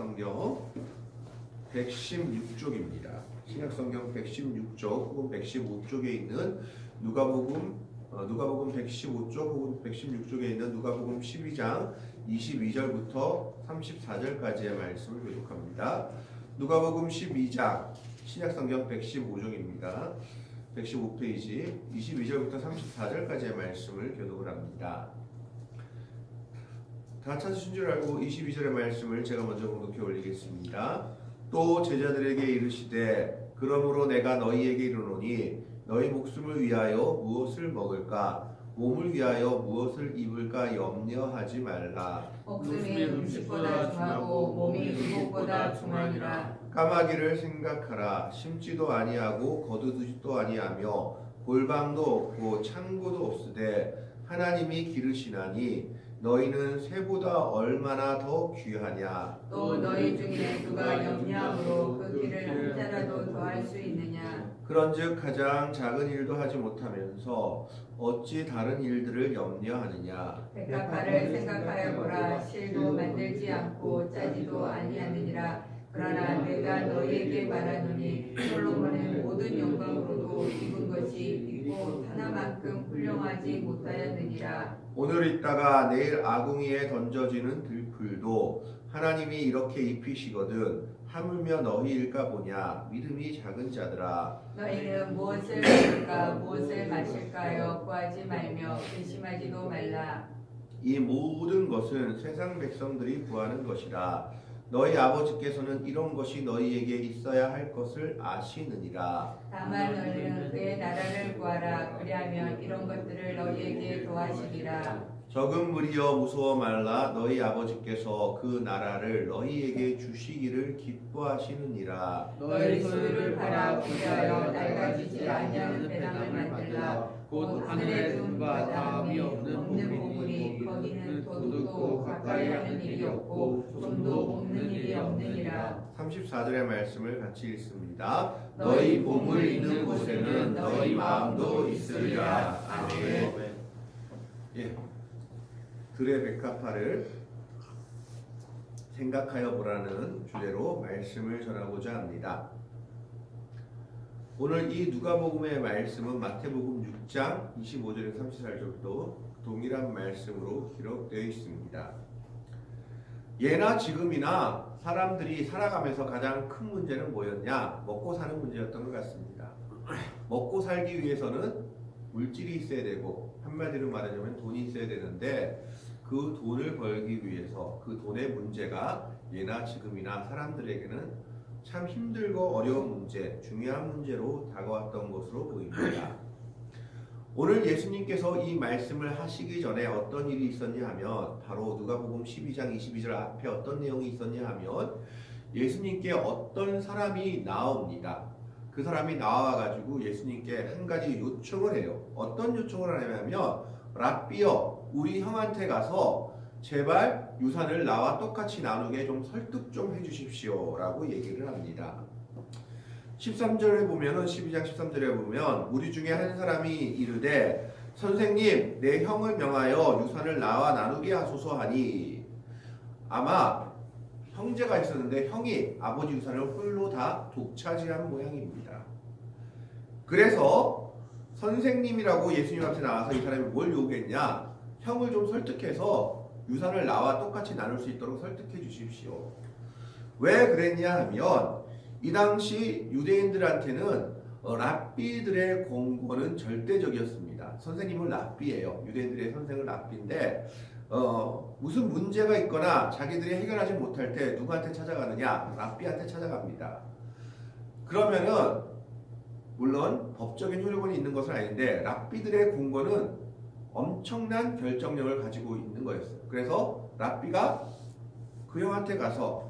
성경 116쪽입니다. 신약성경 116쪽 혹은 115쪽에 있는 누가복음 115쪽 혹은 116쪽에 있는 누가복음 12장 22절부터 34절까지의 말씀을 교독합니다. 누가복음 12장 신약성경 115쪽입니다. 115페이지 22절부터 34절까지의 말씀을 교독을 합니다. 다 찾으신 줄 알고 22절의 말씀을 제가 먼저 공독해 올리겠습니다. 또 제자들에게 이르시되 그러므로 내가 너희에게 이르노니 너희 목숨을 위하여 무엇을 먹을까 몸을 위하여 무엇을 입을까 염려하지 말라. 목숨이 음식보다 중하고 몸이 의복보다 중하니라. 까마귀를 생각하라. 심지도 아니하고 거두지도 아니하며 골방도 없고 창고도 없으되 하나님이 기르시나니 너희는 새보다 얼마나 더 귀하냐. 또 너희 중에 누가 염려함으로 그 길을 한 자라도 더할 수 있느냐. 그런즉 가장 작은 일도 하지 못하면서 어찌 다른 일들을 염려하느냐. 백합화를 생각하여 보라. 실도 만들지 않고 짜지도 아니하느니라. 그러나 내가 너희에게 말하노니 솔로몬의 모든 영광으로도 입은 것이 이곳 하나만큼 훌륭하지 못하였느니라. 오늘 있다가 내일 아궁이에 던져지는 들풀도 하나님이 이렇게 입히시거든 하물며 너희일까 보냐. 믿음이 작은 자들아. 너희는 무엇을 먹을까 무엇을 마실까요 구하지 말며 근심하지도 말라. 이 모든 것은 세상 백성들이 구하는 것이라. 너희 아버지께서는 이런 것이 너희에게 있어야 할 것을 아시느니라. 다만 너희는 그의 나라를 구하라. 그리하면 이런 것들을 너희에게 더하시리라. 적은 무리여 무서워 말라. 너희 아버지께서 그 나라를 너희에게 주시기를 기뻐하시느니라. 너희 소유를 팔아 구하여 낡아지지 아니하는 배당을 만들라. 곧 하늘에 눈과 다음이 없는 보물이 거기는 도둑도 가까이 하는 일이 없고 좀도 없는 일이 없느니라. 34절의 말씀을 같이 읽습니다. 너희 보물 있는 곳에는 너희 마음도 있으리라. 아멘. 예. 들의 백합화를 생각하여 보라는 주제로 말씀을 전하고자 합니다. 오늘 이 누가복음의 말씀은 마태복음 6장 25절에서 34절도 동일한 말씀으로 기록되어 있습니다. 예나 지금이나 사람들이 살아가면서 가장 큰 문제는 뭐였냐? 먹고 사는 문제였던 것 같습니다. 먹고 살기 위해서는 물질이 있어야 되고 한마디로 말하자면 돈이 있어야 되는데 그 돈을 벌기 위해서 그 돈의 문제가 예나 지금이나 사람들에게는 참 힘들고 어려운 문제, 중요한 문제로 다가왔던 것으로 보입니다. 오늘 예수님께서 이 말씀을 하시기 전에 어떤 일이 있었냐 하면 바로 누가복음 12장 22절 앞에 어떤 내용이 있었냐 하면 예수님께 어떤 사람이 나옵니다. 그 사람이 나와가지고 예수님께 한 가지 요청을 해요. 어떤 요청을 하냐면 랍비여 우리 형한테 가서 제발 유산을 나와 똑같이 나누게 좀 설득 좀 해주십시오 라고 얘기를 합니다. 13절에 보면은 12장 13절에 보면 우리 중에 한 사람이 이르되 선생님 내 형을 명하여 유산을 나와 나누게 하소서 하니 아마 형제가 있었는데 형이 아버지 유산을 홀로 다 독차지한 모양입니다. 그래서 선생님이라고 예수님 앞에 나와서 이 사람이 뭘 요구했냐? 형을 좀 설득해서 유산을 나와 똑같이 나눌 수 있도록 설득해 주십시오. 왜 그랬냐 하면 이 당시 유대인들한테는 랍비들의 공권은 절대적이었습니다. 선생님은 랍비예요. 유대인들의 선생은 랍비인데 무슨 문제가 있거나 자기들이 해결하지 못할 때 누구한테 찾아가느냐? 랍비한테 찾아갑니다. 그러면은 물론 법적인 효력은 있는 것은 아닌데 랍비들의 공권은 엄청난 결정력을 가지고 있는 거였어요. 그래서 랍비가 그 형한테 가서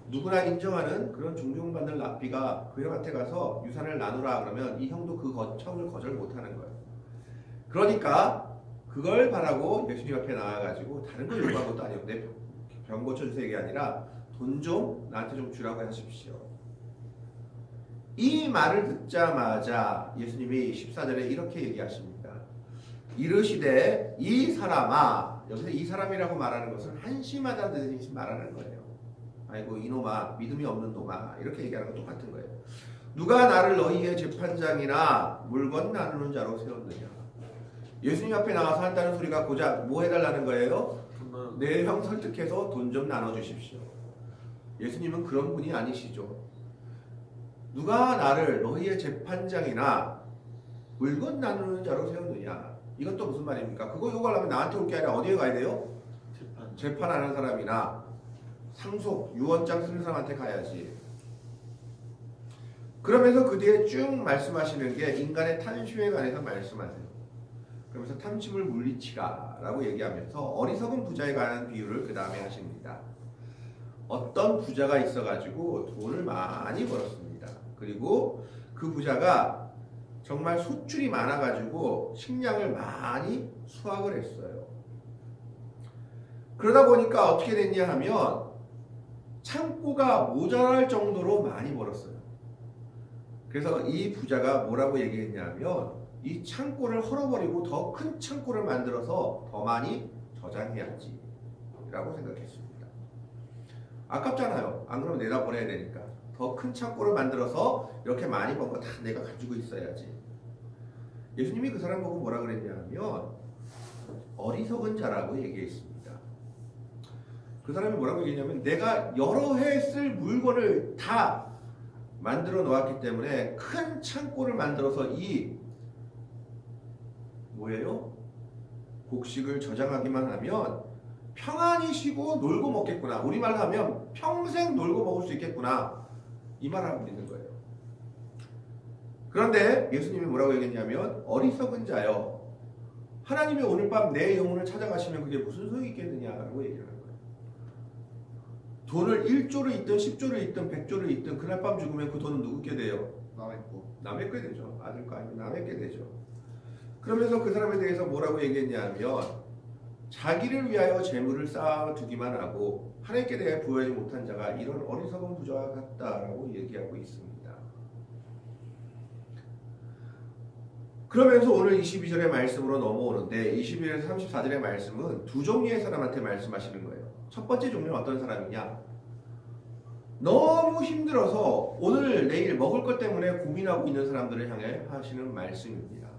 누구나 인정하는 그런 존경받는 랍비가 그 형한테 가서 유산을 나누라 그러면 이 형도 그 청을 거절 못하는 거예요. 그러니까 그걸 바라고 예수님 앞에 나와가지고 다른 걸 요구한 것도 아니고 내 병 고쳐주세요 이게 아니라 돈 좀 나한테 좀 주라고 하십시오. 이 말을 듣자마자 예수님이 14절에 이렇게 얘기하십니다. 이르시되 이 사람아, 여기서 이 사람이라고 말하는 것은 한심하다는 뜻이 말하는 거예요. 아이고 이놈아, 믿음이 없는 놈아, 이렇게 얘기하는 건 똑같은 거예요. 누가 나를 너희의 재판장이나 물건 나누는 자로 세웠느냐. 예수님 앞에 나와서 한다는 소리가 고작 뭐 해달라는 거예요? 내 형 설득해서 돈 좀 나눠주십시오. 예수님은 그런 분이 아니시죠. 누가 나를 너희의 재판장이나 물건 나누는 자로 세웠느냐. 이건 또 무슨 말입니까? 그거 요구하려면 나한테 올 게 아니라 어디에 가야 돼요? 재판하는 사람이나 상속, 유언장 쓰는 사람한테 가야지. 그러면서 그 뒤에 쭉 말씀하시는 게 인간의 탐심에 관해서 말씀하세요. 그러면서 탐심을 물리치라 라고 얘기하면서 어리석은 부자에 관한 비유를 그 다음에 하십니다. 어떤 부자가 있어가지고 돈을 많이 벌었습니다. 그리고 그 부자가 정말 소출이 많아가지고 식량을 많이 수확을 했어요. 그러다 보니까 어떻게 됐냐 하면 창고가 모자랄 정도로 많이 벌었어요. 그래서 이 부자가 뭐라고 얘기했냐면 이 창고를 헐어버리고 더 큰 창고를 만들어서 더 많이 저장해야지 라고 생각했습니다. 아깝잖아요. 안 그러면 내다 버려야 되니까. 더 큰 창고를 만들어서 이렇게 많이 번 거 다 내가 가지고 있어야지. 예수님이 그 사람 보고 뭐라 그랬냐면 어리석은 자라고 얘기했습니다. 그 사람이 뭐라고 얘기했냐면 내가 여러 해 쓸 물건을 다 만들어 놓았기 때문에 큰 창고를 만들어서 이 뭐예요? 곡식을 저장하기만 하면 평안히 쉬고 놀고 먹겠구나. 우리말로 하면 평생 놀고 먹을 수 있겠구나. 이 말하고 있는 거예요. 그런데 예수님이 뭐라고 얘기했냐면 어리석은 자여 하나님이 오늘 밤 내 영혼을 찾아가시면 그게 무슨 소용이 있겠느냐라고 얘기를 하는 거예요. 돈을 1조를 있든 10조를 있든 100조를 있든 그날 밤 죽으면 그 돈은 누구께 돼요? 남의 게 되죠. 아들 거 아니면 남의 게 되죠. 그러면서 그 사람에 대해서 뭐라고 얘기했냐면 자기를 위하여 재물을 쌓아두기만 하고 하나님께 대해 부여하지 못한 자가 이런 어리석은 부자와 같다라고 얘기하고 있습니다. 그러면서 오늘 22절의 말씀으로 넘어오는데 21절에서 34절의 말씀은 두 종류의 사람한테 말씀하시는 거예요. 첫 번째 종류는 어떤 사람이냐? 너무 힘들어서 오늘 내일 먹을 것 때문에 고민하고 있는 사람들을 향해 하시는 말씀입니다.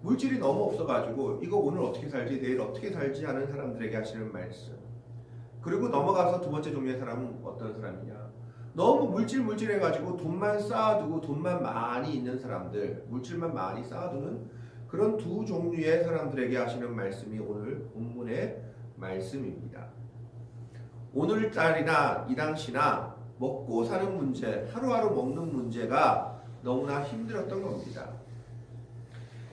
물질이 너무 없어가지고 이거 오늘 어떻게 살지 내일 어떻게 살지 하는 사람들에게 하시는 말씀. 그리고 넘어가서 두 번째 종류의 사람은 어떤 사람이냐? 너무 물질해가지고 돈만 쌓아두고 돈만 많이 있는 사람들, 물질만 많이 쌓아두는 그런 두 종류의 사람들에게 하시는 말씀이 오늘 본문의 말씀입니다. 오늘날이나 이 당시나 먹고 사는 문제, 하루하루 먹는 문제가 너무나 힘들었던 겁니다.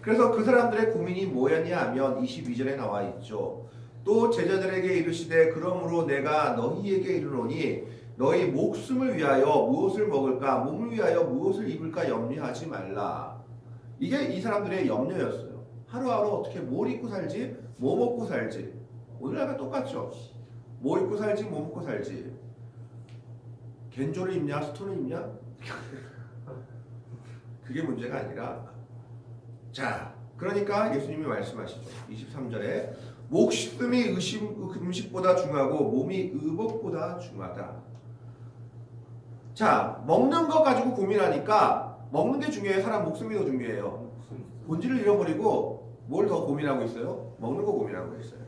그래서 그 사람들의 고민이 뭐였냐 하면 22절에 나와 있죠. 또 제자들에게 이르시되 그러므로 내가 너희에게 이르노니 너희 목숨을 위하여 무엇을 먹을까 몸을 위하여 무엇을 입을까 염려하지 말라. 이게 이 사람들의 염려였어요. 하루하루 어떻게 뭘 입고 살지 뭐 먹고 살지. 오늘날과 똑같죠. 뭐 입고 살지 뭐 먹고 살지. 겐조를 입냐 스톤을 입냐 그게 문제가 아니라 자, 그러니까 예수님이 말씀하시죠. 23절에 목숨이 음식보다 중하고 몸이 의복보다 중하다. 자, 먹는 거 가지고 고민하니까 먹는 게 중요해요? 사람 목숨이 더 중요해요? 본질을 잃어버리고 뭘 더 고민하고 있어요? 먹는 거 고민하고 있어요.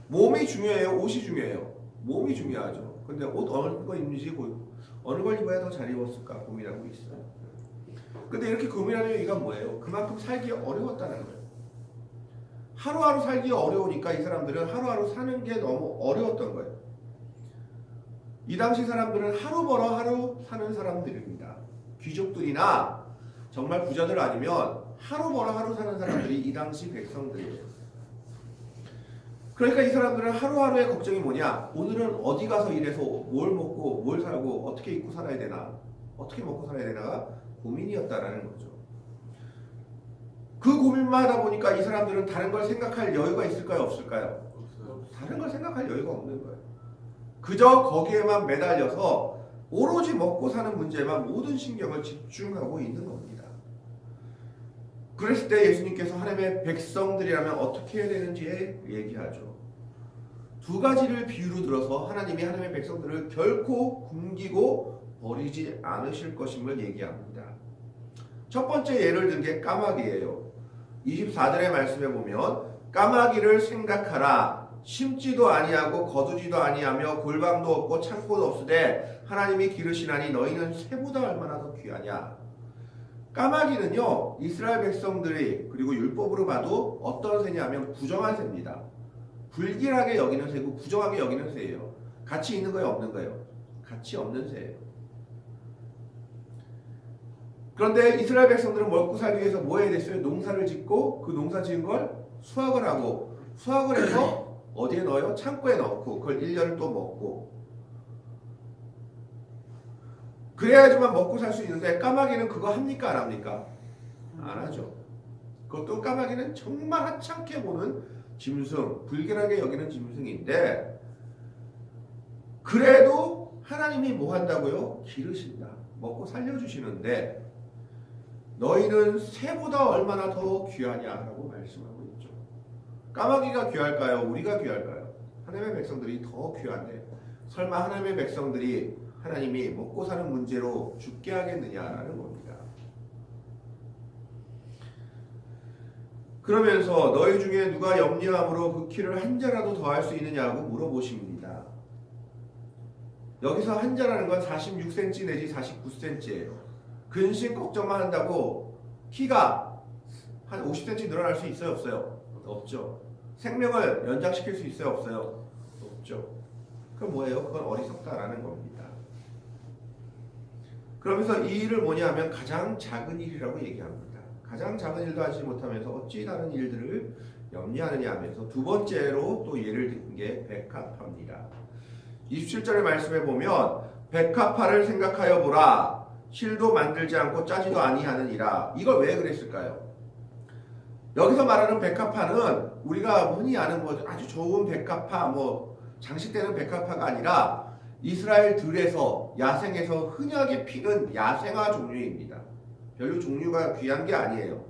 몸이 중요해요? 옷이 중요해요? 몸이 중요하죠. 근데 옷 어느 거 입는지 어느 걸 입어야 더 잘 입었을까 고민하고 있어요. 근데 이렇게 고민하는 이유가 뭐예요? 그만큼 살기 어려웠다는 거예요. 하루하루 살기 어려우니까 이 사람들은 하루하루 사는 게 너무 어려웠던 거예요. 이 당시 사람들은 하루 벌어 하루 사는 사람들입니다. 귀족들이나 정말 부자들 아니면 하루 벌어 하루 사는 사람들이 이 당시 백성들이에요. 그러니까 이 사람들은 하루하루의 걱정이 뭐냐? 오늘은 어디 가서 일해서 뭘 먹고 뭘 살고 어떻게 입고 살아야 되나? 어떻게 먹고 살아야 되나가 고민이었다라는 거죠. 그 고민만 하다 보니까 이 사람들은 다른 걸 생각할 여유가 있을까요? 없을까요? 다른 걸 생각할 여유가 없는 거예요. 그저 거기에만 매달려서 오로지 먹고 사는 문제만 모든 신경을 집중하고 있는 겁니다. 그랬을 때 예수님께서 하나님의 백성들이라면 어떻게 해야 되는지 얘기하죠. 두 가지를 비유로 들어서 하나님이 하나님의 백성들을 결코 굶기고 버리지 않으실 것임을 얘기합니다. 첫 번째 예를 든 게 까마귀예요. 24절의 말씀에 보면 까마귀를 생각하라. 심지도 아니하고 거두지도 아니하며 골방도 없고 창고도 없으되 하나님이 기르시나니 너희는 새보다 얼마나 더 귀하냐. 까마귀는요, 이스라엘 백성들이 그리고 율법으로 봐도 어떤 새냐면 부정한 새입니다. 불길하게 여기는 새고 부정하게 여기는 새예요. 가치 있는 거예요, 없는 거예요? 가치 없는 새예요. 그런데 이스라엘 백성들은 먹고 살기 위해서 뭐 해야 됐어요? 농사를 짓고 그 농사 지은 걸 수확을 하고, 수확을 해서 어디에 넣어요? 창고에 넣고 그걸 1년을 또 먹고, 그래야지만 먹고 살 수 있는데 까마귀는 그거 합니까? 안 합니까? 안 하죠. 그것도 까마귀는 정말 하찮게 보는 짐승, 불길하게 여기는 짐승인데, 그래도 하나님이 뭐 한다고요? 기르신다. 먹고 살려주시는데 너희는 새보다 얼마나 더 귀하냐라고 말씀하고 있죠. 까마귀가 귀할까요? 우리가 귀할까요? 하나님의 백성들이 더 귀한데 설마 하나님의 백성들이 하나님이 먹고 사는 문제로 죽게 하겠느냐라는 겁니다. 그러면서 너희 중에 누가 염려함으로 그 키를 한 자라도 더할 수 있느냐고 물어보십니다. 여기서 한 자라는 건 46cm 내지 49cm예요. 근심 걱정만 한다고 키가 한 50cm 늘어날 수 있어요, 없어요? 없죠. 생명을 연장시킬 수 있어요, 없어요? 없죠. 그럼 뭐예요? 그건 어리석다라는 겁니다. 그러면서 이 일을 뭐냐 하면 가장 작은 일이라고 얘기합니다. 가장 작은 일도 하지 못하면서 어찌 다른 일들을 염려하느냐 하면서 두 번째로 또 예를 든 게 백합화입니다. 27절의 말씀에 보면 백합화를 생각하여 보라. 실도 만들지 않고 짜지도 아니하느니라. 이걸 왜 그랬을까요? 여기서 말하는 백합화는 우리가 흔히 아는 뭐 아주 좋은 백합화, 뭐 장식되는 백합화가 아니라 이스라엘 들에서 야생에서 흔하게 피는 야생화 종류입니다. 별로 종류가 귀한 게 아니에요.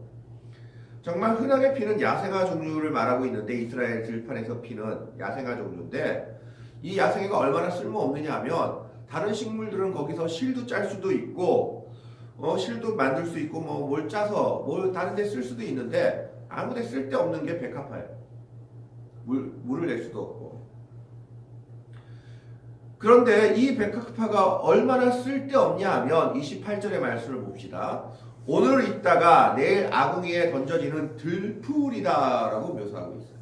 정말 흔하게 피는 야생화 종류를 말하고 있는데, 이스라엘 들판에서 피는 야생화 종류인데, 이 야생화가 얼마나 쓸모없느냐 하면 다른 식물들은 거기서 실도 짤 수도 있고 실도 만들 수 있고 뭐 뭘 짜서 뭘 다른 데 쓸 수도 있는데 아무 데 쓸데없는 게 백합화예요. 물을 낼 수도 없고. 그런데 이 백합화가 얼마나 쓸데없냐 하면 28절의 말씀을 봅시다. 오늘 있다가 내일 아궁이에 던져지는 들풀이다 라고 묘사하고 있어요.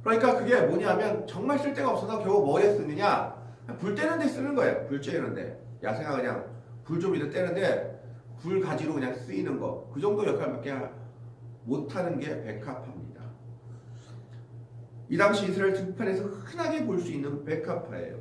그러니까 그게 뭐냐면 정말 쓸데가 없어서 겨우 뭐에 쓰느냐, 불 떼는 데 쓰는 거예요. 불 쬐는데. 야생화 그냥 불 좀 이렇게 떼는데 불 가지로 그냥 쓰이는 거, 그 정도 역할밖에 못하는 게 백합화입니다. 이 당시 이스라엘 들판에서 흔하게 볼 수 있는 백합화예요.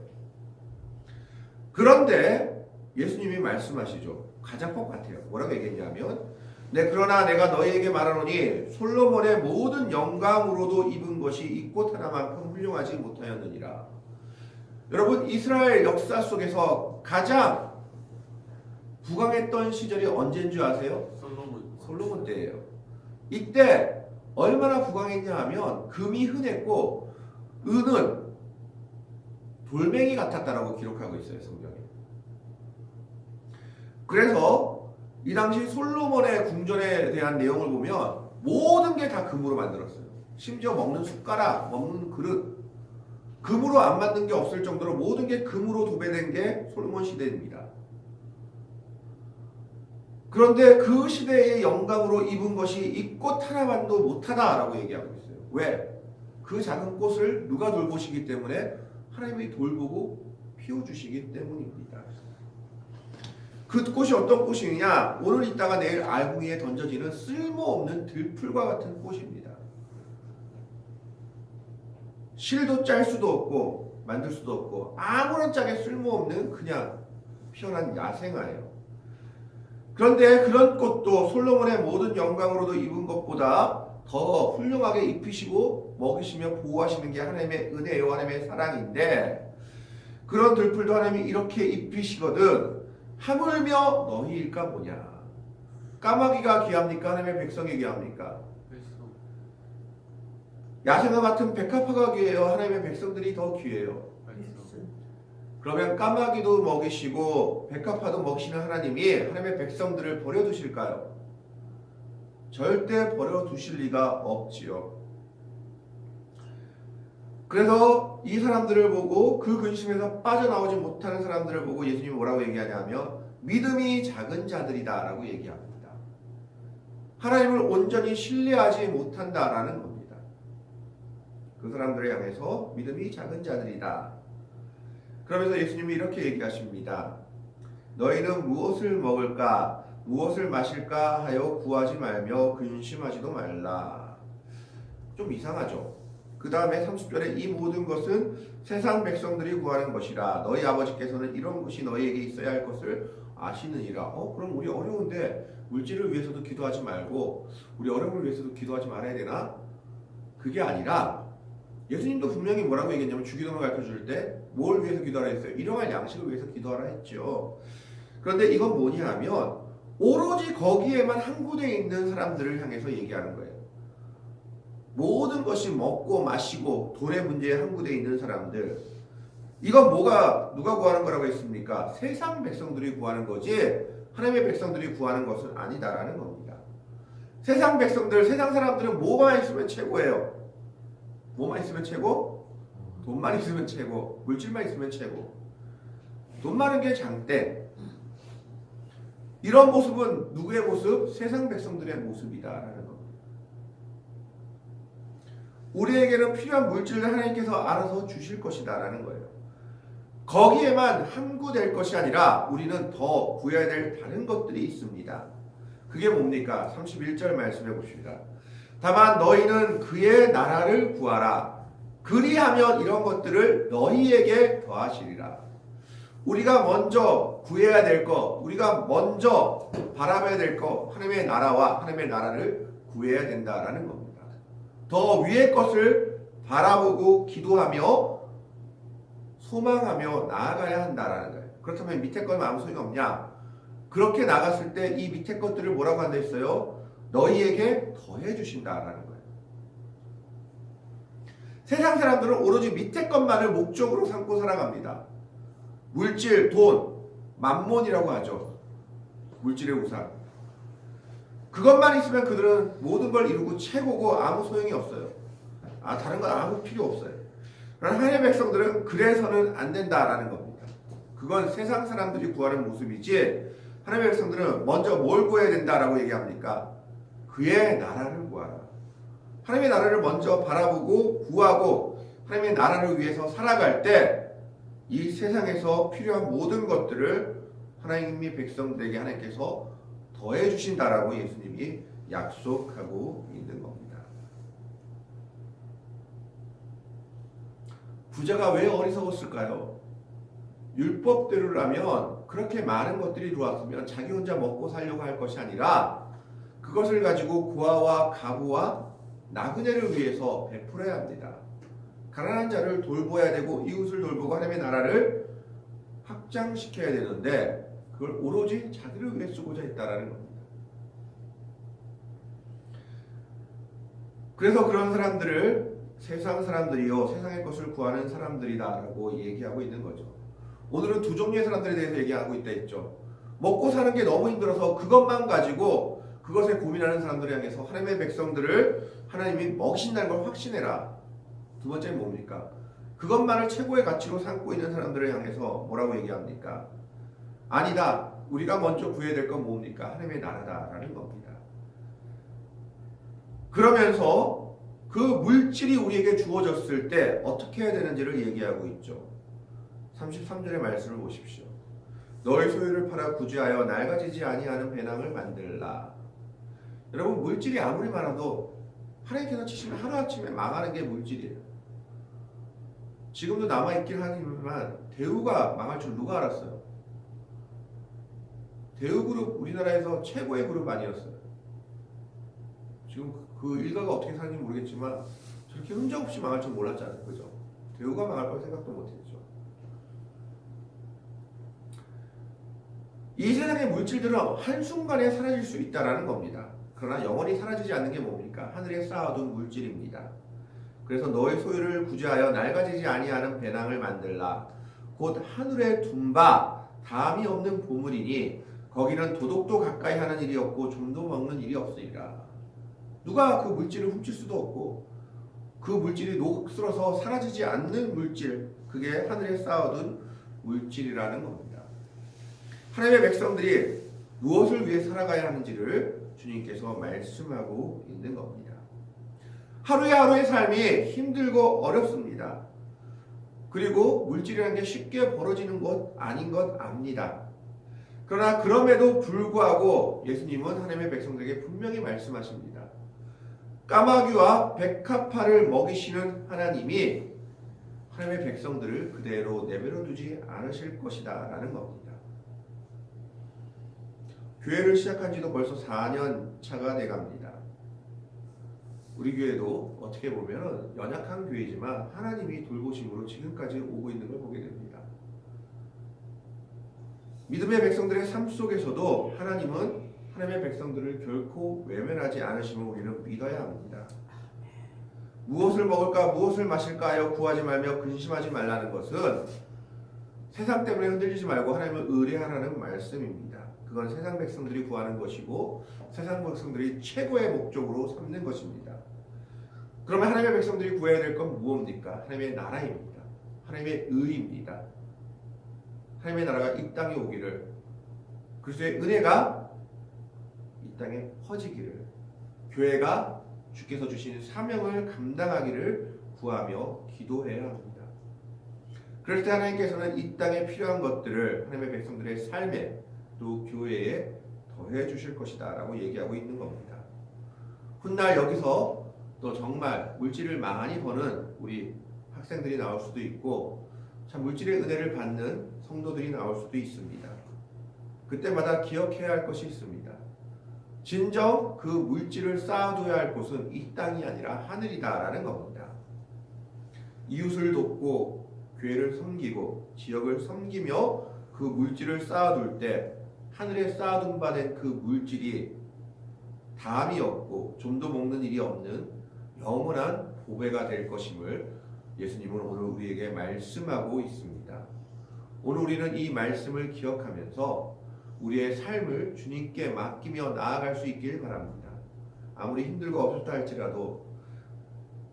그런데 예수님이 말씀하시죠. 가장 똑같아요. 뭐라고 얘기했냐면 네, 그러나 내가 너희에게 말하노니 솔로몬의 모든 영광으로도 입은 것이 이 꽃 하나만큼 훌륭하지 못하였느니라. 여러분, 이스라엘 역사 속에서 가장 부강했던 시절이 언제인 줄 아세요? 솔로몬 때예요. 이때 얼마나 부강했냐 하면 금이 흔했고 은은 돌멩이 같았다라고 기록하고 있어요, 성경에. 그래서 이 당시 솔로몬의 궁전에 대한 내용을 보면 모든 게 다 금으로 만들었어요. 심지어 먹는 숟가락, 먹는 그릇, 금으로 안 만든 게 없을 정도로 모든 게 금으로 도배된 게 솔로몬 시대입니다. 그런데 그 시대의 영광으로 입은 것이 이 꽃 하나만도 못하다라고 얘기하고 있어요. 왜? 그 작은 꽃을 누가 돌보시기 때문에? 하나님이 돌보고 피워주시기 때문입니다. 그 꽃이 어떤 꽃이냐? 오늘 있다가 내일 아궁이에 던져지는 쓸모없는 들풀과 같은 꽃입니다. 실도 짤 수도 없고 만들 수도 없고 아무런 짝에 쓸모없는 그냥 피어난 야생화예요. 그런데 그런 꽃도 솔로몬의 모든 영광으로도 입은 것보다 더 훌륭하게 입히시고 먹이시며 보호하시는 게 하나님의 은혜요, 하나님의 사랑인데, 그런 들풀도 하나님이 이렇게 입히시거든 하물며 너희일까 뭐냐. 까마귀가 귀합니까? 하나님의 백성이 귀합니까? 야생화 같은 백합화가 귀해요? 하나님의 백성들이 더 귀해요? 그러면 까마귀도 먹이시고 백합화도 먹이시는 하나님이 하나님의 백성들을 버려두실까요? 절대 버려두실 리가 없지요. 그래서 이 사람들을 보고 그 근심에서 빠져나오지 못하는 사람들을 보고 예수님이 뭐라고 얘기하냐면 믿음이 작은 자들이다 라고 얘기합니다. 하나님을 온전히 신뢰하지 못한다라는 겁니다. 그 사람들을 향해서 믿음이 작은 자들이다. 그러면서 예수님이 이렇게 얘기하십니다. 너희는 무엇을 먹을까 무엇을 마실까 하여 구하지 말며 근심하지도 말라. 좀 이상하죠. 그 다음에 30절에 이 모든 것은 세상 백성들이 구하는 것이라 너희 아버지께서는 이런 것이 너희에게 있어야 할 것을 아시느니라. 그럼 우리 어려운데 물질을 위해서도 기도하지 말고 우리 어려움을 위해서도 기도하지 말아야 되나? 그게 아니라 예수님도 분명히 뭐라고 얘기했냐면 주기도문 가르쳐줄 때 뭘 위해서 기도하라 했어요? 일용할 양식을 위해서 기도하라 했죠. 그런데 이건 뭐냐 하면 오로지 거기에만 항구되어 있는 사람들을 향해서 얘기하는 거예요. 모든 것이 먹고 마시고 돈의 문제에 항구되어 있는 사람들, 이건 누가 구하는 거라고 했습니까? 세상 백성들이 구하는 거지 하나님의 백성들이 구하는 것은 아니다라는 겁니다. 세상 백성들, 세상 사람들은 뭐만 있으면 최고예요. 뭐만 있으면 최고? 돈만 있으면 최고. 물질만 있으면 최고. 돈 많은 게 장땡. 이런 모습은 누구의 모습? 세상 백성들의 모습이다라는 겁니다. 우리에게는 필요한 물질을 하나님께서 알아서 주실 것이다라는 거예요. 거기에만 함구될 것이 아니라 우리는 더 구해야 될 다른 것들이 있습니다. 그게 뭡니까? 31절 말씀해 봅시다. 다만 너희는 그의 나라를 구하라. 그리하면 이런 것들을 너희에게 더하시리라. 우리가 먼저 구해야 될 것, 우리가 먼저 바라봐야 될 것, 하나님의 나라와 하나님의 나라를 구해야 된다라는 겁니다. 더 위의 것을 바라보고 기도하며 소망하며 나아가야 한다라는 거예요. 그렇다면 밑에 것은 아무 소용이 없냐? 그렇게 나갔을 때 이 밑에 것들을 뭐라고 한다 했어요? 너희에게 더해 주신다라는 거예요. 세상 사람들은 오로지 밑에 것만을 목적으로 삼고 살아갑니다. 물질, 돈, 만몬이라고 하죠. 물질의 우상. 그것만 있으면 그들은 모든 걸 이루고 최고고 아무 소용이 없어요. 다른 건 아무 필요 없어요. 그러나 하나님의 백성들은 그래서는 안 된다라는 겁니다. 그건 세상 사람들이 구하는 모습이지 하나님의 백성들은 먼저 뭘 구해야 된다라고 얘기합니까? 그의 나라를 구하라. 하나님의 나라를 먼저 바라보고 구하고 하나님의 나라를 위해서 살아갈 때 이 세상에서 필요한 모든 것들을 하나님의 백성들에게 하나님께서 더해 주신다라고 예수님이 약속하고 있는 겁니다. 부자가 왜 어리석었을까요? 율법대로라면 그렇게 많은 것들이 들어왔으면 자기 혼자 먹고 살려고 할 것이 아니라 그것을 가지고 고아와 가부와 나그네를 위해서 베풀어야 합니다. 가난한 자를 돌보아야 되고 이웃을 돌보고 하나님의 나라를 확장시켜야 되는데 그걸 오로지 자기를 위해 쓰고자 했다라는 겁니다. 그래서 그런 사람들을 세상 사람들이요 세상의 것을 구하는 사람들이다라고 얘기하고 있는 거죠. 오늘은 두 종류의 사람들에 대해서 얘기하고 있다 했죠. 먹고 사는 게 너무 힘들어서 그것만 가지고 그것에 고민하는 사람들을 향해서 하나님의 백성들을 하나님이 먹이신다는 걸 확신해라. 두 번째는 뭡니까? 그것만을 최고의 가치로 삼고 있는 사람들을 향해서 뭐라고 얘기합니까? 아니다. 우리가 먼저 구해야 될 건 뭡니까? 하나님의 나라다라는 겁니다. 그러면서 그 물질이 우리에게 주어졌을 때 어떻게 해야 되는지를 얘기하고 있죠. 33절의 말씀을 보십시오. 너희 소유를 팔아 구제하여 낡아지지 아니하는 배낭을 만들라. 여러분 물질이 아무리 많아도 하나님께서 치시면 하루아침에 망하는 게 물질이에요. 지금도 남아있긴 하지만 대우가 망할 줄 누가 알았어요? 대우그룹 우리나라에서 최고의 그룹 아니었어요. 지금 그 일가가 어떻게 사는지 모르겠지만 저렇게 흠적없이 망할 줄 몰랐잖아요. 그죠? 대우가 망할 걸 생각도 못했죠. 이 세상의 물질들은 한순간에 사라질 수 있다는 겁니다. 그러나 영원히 사라지지 않는 게 뭡니까? 하늘에 쌓아둔 물질입니다. 그래서 너의 소유를 구제하여 낡아지지 아니하는 배낭을 만들라. 곧 하늘에 둔 바 다함이 없는 보물이니 거기는 도둑도 가까이 하는 일이 없고 좀도 먹는 일이 없으리라. 누가 그 물질을 훔칠 수도 없고 그 물질이 녹슬어서 사라지지 않는 물질, 그게 하늘에 쌓아둔 물질이라는 겁니다. 하나님의 백성들이 무엇을 위해 살아가야 하는지를 주님께서 말씀하고 있는 겁니다. 하루의 삶이 힘들고 어렵습니다. 그리고 물질이라는 게 쉽게 벌어지는 것 아닌 것 압니다. 그러나 그럼에도 불구하고 예수님은 하나님의 백성들에게 분명히 말씀하십니다. 까마귀와 백합화를 먹이시는 하나님이 하나님의 백성들을 그대로 내버려 두지 않으실 것이다 라는 겁니다. 교회를 시작한 지도 벌써 4년 차가 돼갑니다. 우리 교회도 어떻게 보면 연약한 교회지만 하나님이 돌보심으로 지금까지 오고 있는 걸 보게 됩니다. 믿음의 백성들의 삶 속에서도 하나님은 하나님의 백성들을 결코 외면하지 않으심을 우리는 믿어야 합니다. 무엇을 먹을까 무엇을 마실까 하여 구하지 말며 근심하지 말라는 것은 세상 때문에 흔들리지 말고 하나님을 의뢰하라는 말씀입니다. 그건 세상 백성들이 구하는 것이고 세상 백성들이 최고의 목적으로 삼는 것입니다. 그러면 하나님의 백성들이 구해야 될 건 무엇입니까? 하나님의 나라입니다. 하나님의 의입니다. 하나님의 나라가 이 땅에 오기를, 그리스도의 은혜가 이 땅에 퍼지기를, 교회가 주께서 주신 사명을 감당하기를 구하며 기도해야 합니다. 그럴 때 하나님께서는 이 땅에 필요한 것들을 하나님의 백성들의 삶에 또 교회에 더해 주실 것이다 라고 얘기하고 있는 겁니다. 훗날 여기서 또 정말 물질을 많이 버는 우리 학생들이 나올 수도 있고 참 물질의 은혜를 받는 성도들이 나올 수도 있습니다. 그때마다 기억해야 할 것이 있습니다. 진정 그 물질을 쌓아둬야 할 곳은 이 땅이 아니라 하늘이다라는 겁니다. 이웃을 돕고 교회를 섬기고 지역을 섬기며 그 물질을 쌓아둘 때 하늘에 쌓아둔 바 된 그 물질이 다함이 없고 좀도 먹는 일이 없는 영원한 보배가 될 것임을 예수님은 오늘 우리에게 말씀하고 있습니다. 오늘 우리는 이 말씀을 기억하면서 우리의 삶을 주님께 맡기며 나아갈 수 있길 바랍니다. 아무리 힘들고 어렵다 할지라도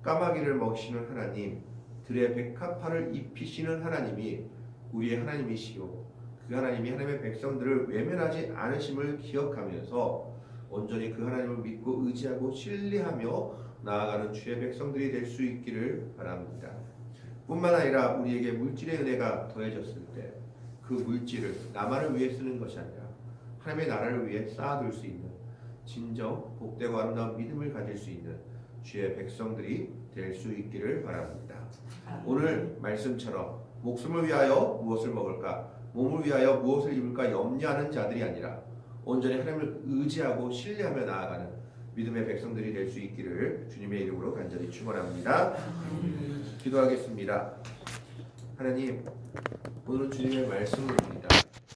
까마귀를 먹이시는 하나님, 들의 백합화를 입히시는 하나님이 우리의 하나님이시오. 그 하나님이 하나님의 백성들을 외면하지 않으심을 기억하면서 온전히 그 하나님을 믿고 의지하고 신뢰하며 나아가는 주의 백성들이 될 수 있기를 바랍니다. 뿐만 아니라 우리에게 물질의 은혜가 더해졌을 때 그 물질을 나만을 위해 쓰는 것이 아니라 하나님의 나라를 위해 쌓아둘 수 있는 진정 복되고 아름다운 믿음을 가질 수 있는 주의 백성들이 될 수 있기를 바랍니다. 오늘 말씀처럼 목숨을 위하여 무엇을 먹을까, 몸을 위하여 무엇을 입을까 염려하는 자들이 아니라 온전히 하나님을 의지하고 신뢰하며 나아가는 믿음의 백성들이 될 수 있기를 주님의 이름으로 간절히 축원합니다. 기도하겠습니다. 하나님, 오늘은 주님의 말씀을